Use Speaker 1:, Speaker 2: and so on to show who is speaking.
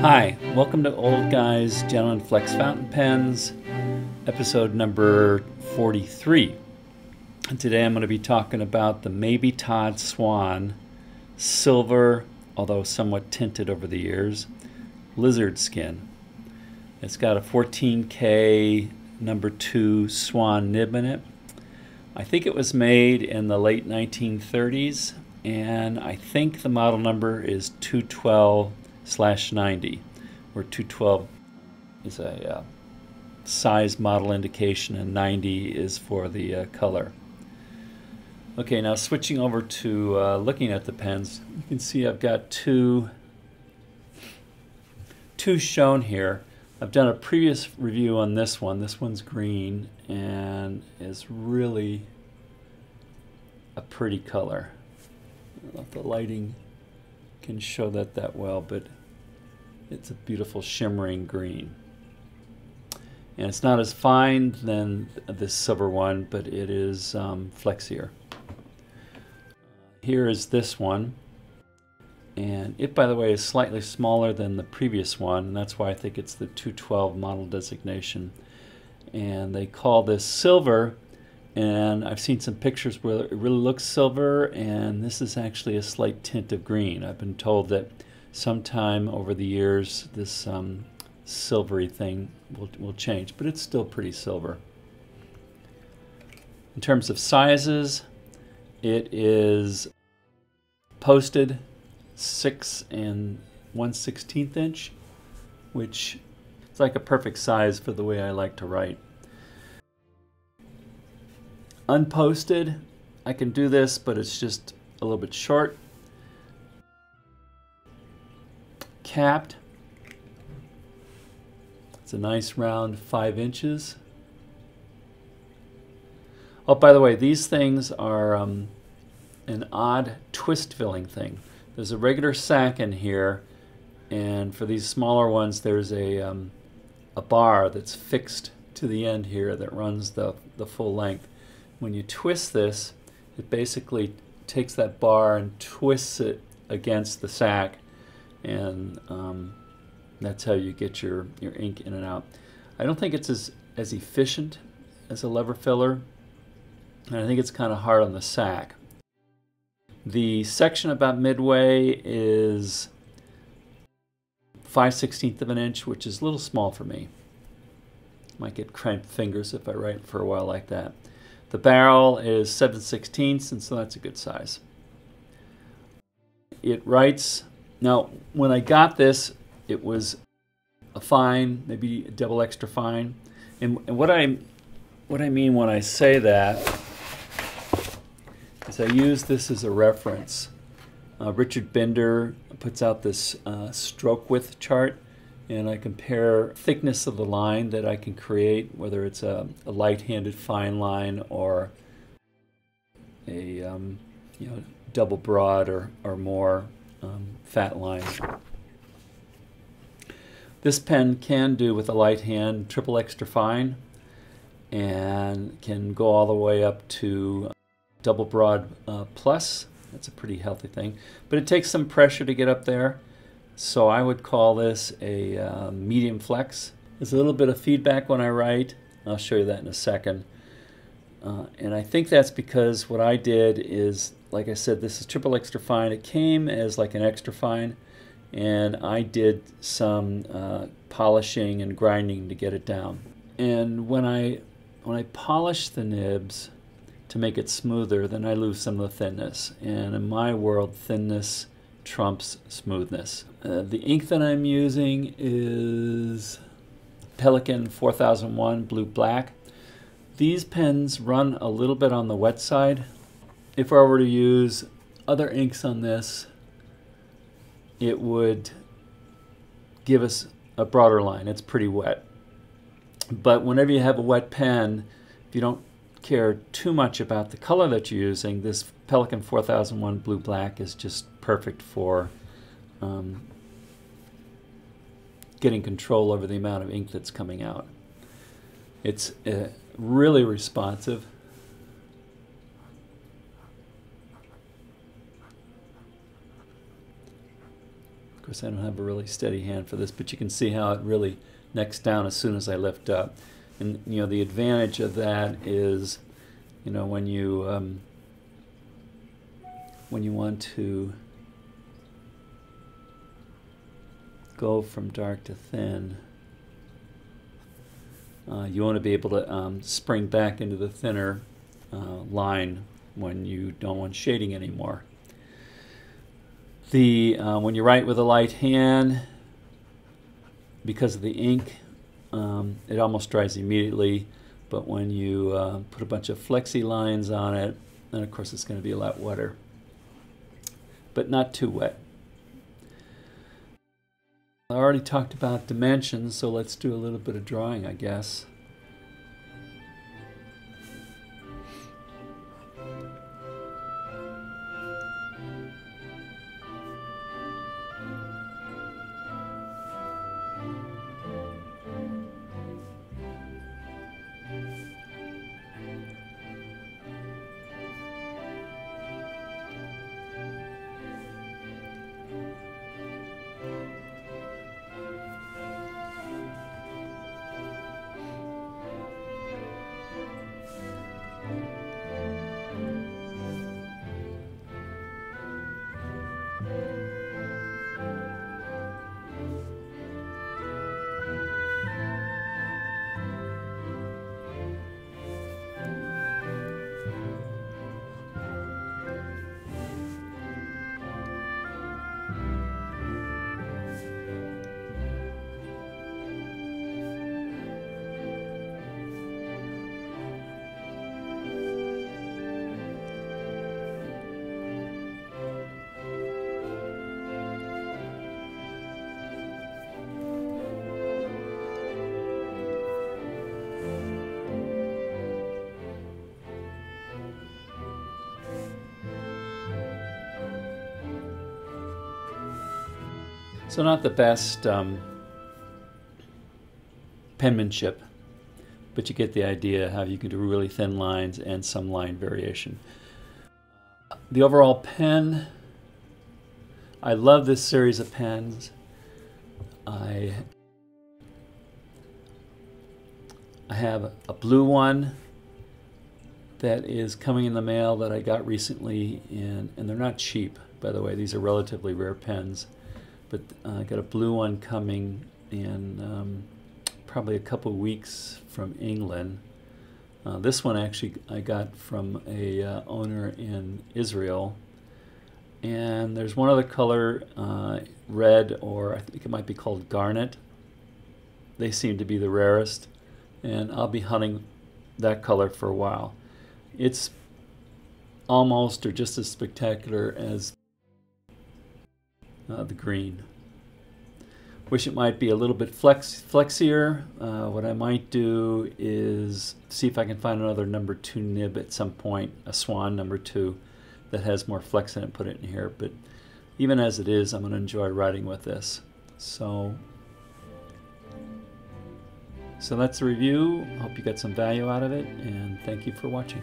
Speaker 1: Hi, welcome to Old Guys Gentleman Flex Fountain Pens, episode number 43. And today I'm going to be talking about the Mabie Todd Swan silver, although somewhat tinted over the years, lizard skin. It's got a 14K number 2 swan nib in it. I think it was made in the late 1930s, and I think the model number is 212/90, where 212 is a size model indication and 90 is for the color. Okay, now switching over to looking at the pens, you can see I've got two shown here. I've done a previous review on this one. This one's green and is really a pretty color. I don't know if the lighting can show that well, but it's a beautiful shimmering green. And it's not as fine than this silver one, but it is flexier. Here is this one, and it, by the way, is slightly smaller than the previous one, and that's why I think it's the 212 model designation. And they call this silver, and I've seen some pictures where it really looks silver, and this is actually a slight tint of green. I've been told that sometime over the years this silvery thing will change, but it's still pretty silver. In terms of sizes, it is posted 6 1/16 inch, which is like a perfect size for the way I like to write. Unposted, I can do this, but it's just a little bit short. Capped, it's a nice round 5 inches. Oh, by the way, these things are an odd twist filling thing. There's a regular sack in here, and for these smaller ones there's a bar that's fixed to the end here that runs the full length. When you twist this, it basically takes that bar and twists it against the sack, and that's how you get your ink in and out. I don't think it's as efficient as a lever filler, and I think it's kind of hard on the sack. The section about midway is 5/16 of an inch, which is a little small for me. Might get cramped fingers if I write for a while like that. The barrel is 7/16, and so that's a good size. It writes, now when I got this, it was a fine, maybe a double extra fine. And what I mean when I say that is I use this as a reference. Richard Binder puts out this stroke width chart, and I compare thickness of the line that I can create, whether it's a light-handed fine line or a double broad or more fat line. This pen can do with a light hand triple extra fine, and can go all the way up to double broad plus. That's a pretty healthy thing, but it takes some pressure to get up there. So I would call this a medium flex. There's a little bit of feedback when I write. I'll show you that in a second. And I think that's because what I did is, like I said, this is triple extra fine. It came as like an extra fine, and I did some polishing and grinding to get it down. And when I polish the nibs to make it smoother, then I lose some of the thinness. And in my world, thinness trumps smoothness. The ink that I'm using is Pelikan 4001 Blue Black. These pens run a little bit on the wet side. If I were to use other inks on this, it would give us a broader line. It's pretty wet. But whenever you have a wet pen, if you don't care too much about the color that you're using, this Pelikan 4001 Blue Black is just perfect for getting control over the amount of ink that's coming out. It's really responsive. Of course, I don't have a really steady hand for this, but you can see how it really necks down as soon as I lift up. And the advantage of that is, when you want to go from dark to thin, you want to be able to spring back into the thinner line when you don't want shading anymore. When you write with a light hand, because of the ink, it almost dries immediately, but when you put a bunch of flexi lines on it, then of course it's going to be a lot wetter, but not too wet. I already talked about dimensions, so let's do a little bit of drawing, I guess. So not the best penmanship, but you get the idea how you can do really thin lines and some line variation. The overall pen, I love this series of pens. I have a blue one that is coming in the mail that I got recently, and they're not cheap, by the way. These are relatively rare pens. But I got a blue one coming in probably a couple weeks from England. This one actually I got from a owner in Israel. And there's one other color, red, or I think it might be called garnet. They seem to be the rarest, and I'll be hunting that color for a while. It's almost or just as spectacular as the green. Wish it might be a little bit flexier. What I might do is see if I can find another number 2 nib at some point, a Swan number 2 that has more flex in it, put it in here. But even as it is, I'm going to enjoy writing with this. So that's the review. Hope you got some value out of it, and thank you for watching.